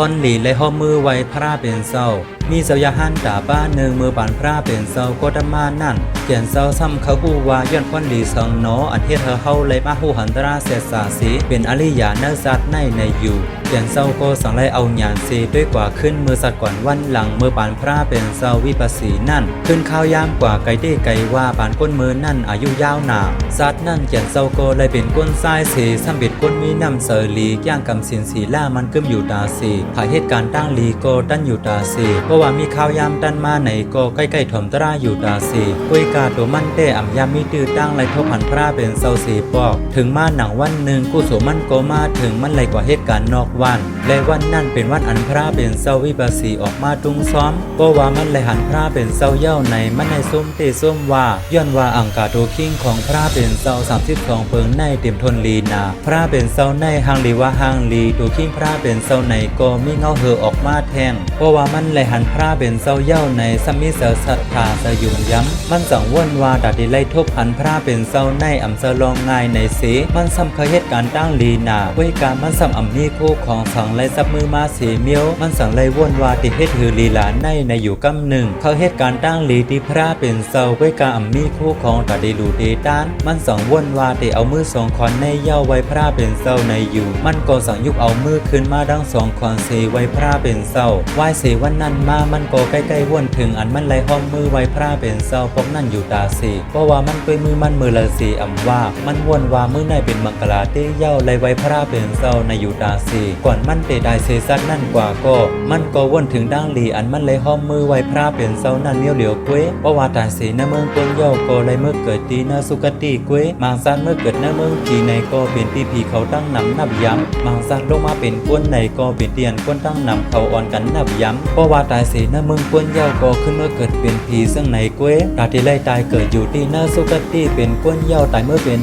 อนหลีและห้อมือไว้พระเป็นเศร้ามีเสายาหันตาบ้านหนึ่งมือปานพระเป็นเศร้าก็ดมานั่นเขียนเศร้าซ้ำเขาหูว่าย้อนคอนหลีสองหนออันเทศเฮาเลยมาหูหันตราเสสาสีเป็นอริยาเนื้อสัตว์ในอยู่เขียนเศร้าก็สังไลเอาหยานสีด้วยกว่าขึ้นมือสัตว์ก่อนวันหลังมือปานพระเป็นเศร้าวิปัสสีนั่นขึ้นข้าวยามกว่าไก่ได้ไก่ว่าปานก้นมือนั่นอายุยาวหนาสัตว์นั่นเขียนเศร้าก็เลยเป็นก้นทรายสีซ้ำเบ็ดก้นมีน้ำเสรีย่างกำสินสีล่ามันกึมอยู่ตาสีผาเหตุการณ์ตั้งลีโกตั้นอยู่ตาสีเพราะว่ามีข้าวยามตั้นมาไหนก็ใกล้ๆถ่อมตราอยู่ตาสีกุยกาตัวมันเต้อ่ำยามมีตื้อตั้งไรทบหันพระเป็นเศร้าสีปอกถึงมาหนังวันหนึ่งกู้โสมันก็มาถึงมันไรกว่าเหตุการณ์นอกวันและวันนั่นเป็นวันอันพระเป็นเศร้าวิปัสสีออกมาตุงซ้อมเพราะว่ามันไรหันพระเป็นเศร้าเย้าในมันในส้มเตส้มว่าย้อนว่าอังกาโตคิงของพระเป็นเศร้า32เพิงในเต็มทนลีนาพระเป็นเศร้าในหางลีว่าหางลีตัวคิงพระเป็นเศร้าในก็มีเงาเหอออกมาแทงเพราะว่ามันไรหันพระเป็นเศร้าเย้าในสมิเสศรัทธาสยุมย้ำมันสังวนว่าดัดดิไลทบหันพระเป็นเศร้าในอ่ำเสลองง่ายในสีมันซ้ำเคยเหตุการณ์ตั้งลีนาไว้การมันซ้ำอ่ำนี้คู่ของสังไลซับมือมาสีเมียวมันสังไลวนว่าติเหตุหือลีลาในอยู่กำหนึ่งเขาเหตุการณ์ตั้งลีที่พระเป็นเศร้าไว้การอ่ำนี้คู่ของดัดดิลูเดตานมันสังวนว่าติเอามือสองคอนในเย้าไว้พระเป็นเศร้าในอยู่มันก็สังยุกเอามือขึ้นมาดังสองคอนสีไว้พระเป็นเศร้าไหว้เสวันนั้นมามันก็ใกล้ๆวนถึงอันมันไหลห้อมมือไว้พระเป็นเศร้าพวกนั่นอยู่ตาสีเพราะว่ามันไปมือมันมือละสีอ่ำว่ามันวนว่ามือในเป็นมังกลาเตเย้าไหลไว้พระเป็นเศร้าในอยู่ตาสีก่อนมันเตได้เซซัดนั่นกว่าก็มันก็วนถึงดังลีอันมันไหลห้อมมือไว้พระเป็นเศร้านั่นเมียวเหลียวเกวยเพราะว่าตาสีในเมืองกวนเย้าก็ไหลเมื่อเกิดตีนาสุกติเกวยมังซัดเมื่อเกิดในเมืองจีในก็เป็นที่ผีเขาตั้งนำนับย้ำมังซัดลงมาเป็นก้นในก็เป็นเตียนก้นตั้งนำเขาอ่อนกันนับย้ำเพราะว่าตายสีในเมืองกวนเย้าก็ขึ้นเมื่อเกิดเป็นผีซึ่งในเกวยตาที่ไล่ตายเกิดอยู่ที่นาสุกติเป็นก้นเย้าตายเมื่อเป็น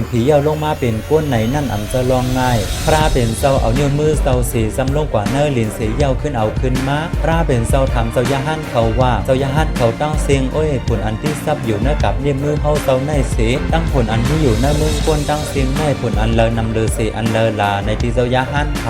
ผีเย้าลงมาเป็นก้นไหนนั่นอ่ำจะลองง่ายพระเป็นเศร้าเอาเนื้อมือเศร้าสีซ้ำลงกว่าเนื้อลินสีเย้าขึ้นเอาขึ้นมาพระเป็นเศร้าทำเศร้ายาหันเขาว่าเศร้ายาหันเขาตั้งเสียงโอ้ยผลอันที่ซับอยู่เนื้อกับเนื้อมือเฮาเศร้าในสีตั้งผลอันที่อยู่เนื้อมือก้นตั้งเสียงในผลอันเลอนำเลอสีอันเลอลาในที่เศร้ายาหันเข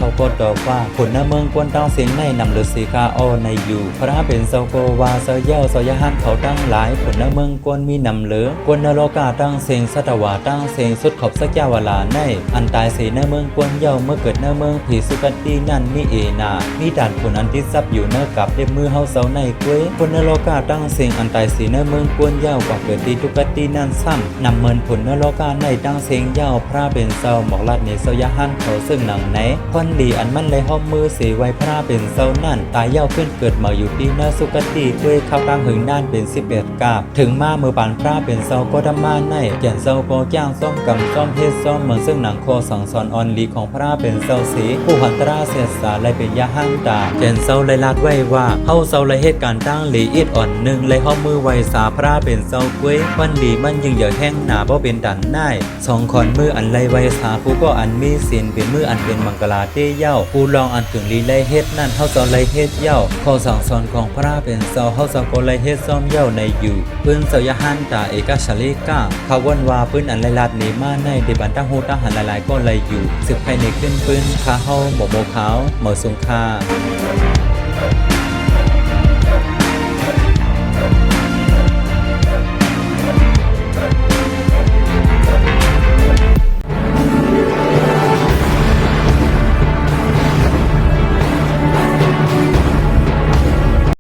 าก็ตอบว่าผลเนื้อมือก้นตั้งเสียงในนำเลอสีกาอ้อในอยู่พระเป็นเศร้าโกว่าเศร้าเย้าเศร้ายาหันเขาตั้งหลายผลเนื้อมือก้นมีนำเลอกวนนรกาตั้งเสียงสัตวาตั้งเสียงสุดขอบสักยาวลาในอันตายเสียเนื้อมือกวนเย้าเมื่อเกิดเนื้อมือผีสุกตินั่นมีเอนามีด่านผลอันที่ซับอยู่เนื้อกับเล็บมือเฮาเศร้าในกวยคนนรกาตั้งเสียงอันตายเสียเนื้อมือกวนเย้ากว่าเกิดตีทุกตินั่นซ้ำนำเมินผลนรกาในตั้งเสียงเย้าพระเป็นเศร้าหมอกลัดในเศร้ายาหันเขาซึ่งหนังไหนคอนดีอันมันเลยห้อมมือเสียไว้พระเป็นเศร้านั่นตายเย้าขึ้นเกิดมาอยู่ที่เนื้อสุกติกวยเข้าตั้งหึงด้านเป็น11 กาบถึงมาเมื่อปานพระเป็นเศร้าก็ทำมาในเขียนเศร้าก็จ้างซ่อมกำซ่อมเทศซ่อมเหมือนซึ่งหนังโคสั่งสอนออนลีของพระเป็นเศร้าสีผู้หันตราเสียสาเลยเป็นยาหันตาเขียนเศร้าเลยลาดไว้ว่าเฮาเศร้าเลยเหตุการณ์ตั้งลีอิดอ่อนหนึ่งเลยห้อมมือไว้สาพระเป็นเศร้ากวยวันดีมันยิงเหยื่อแห้งหนาเพราะเป็นดันได้สองขอนมืออันเลยไว้สาผู้ก็อันมีศีลเป็นมืออันเป็นมังกลาเตเย้าผู้ลองอันถึงลีเลยเฮ็ดนั่นเฮาเศร้าเลยเฮ็ดเย้าข้อสั่งสอนของพระเป็นเศร้าเฮาเศร้าก็เลยเฮ็ดซ่อมเย้าในอยู่เพิ่นเศร้ายาหันตาเอกชลิกาเขาวนว่าปืนอันไลลาดหนีมาในดิบันตั้งหูตั้งหันหลายๆก็เลยอยู่สืบภายในขึ้นปืนคาเฮาหมอโมขาวหมอสงคา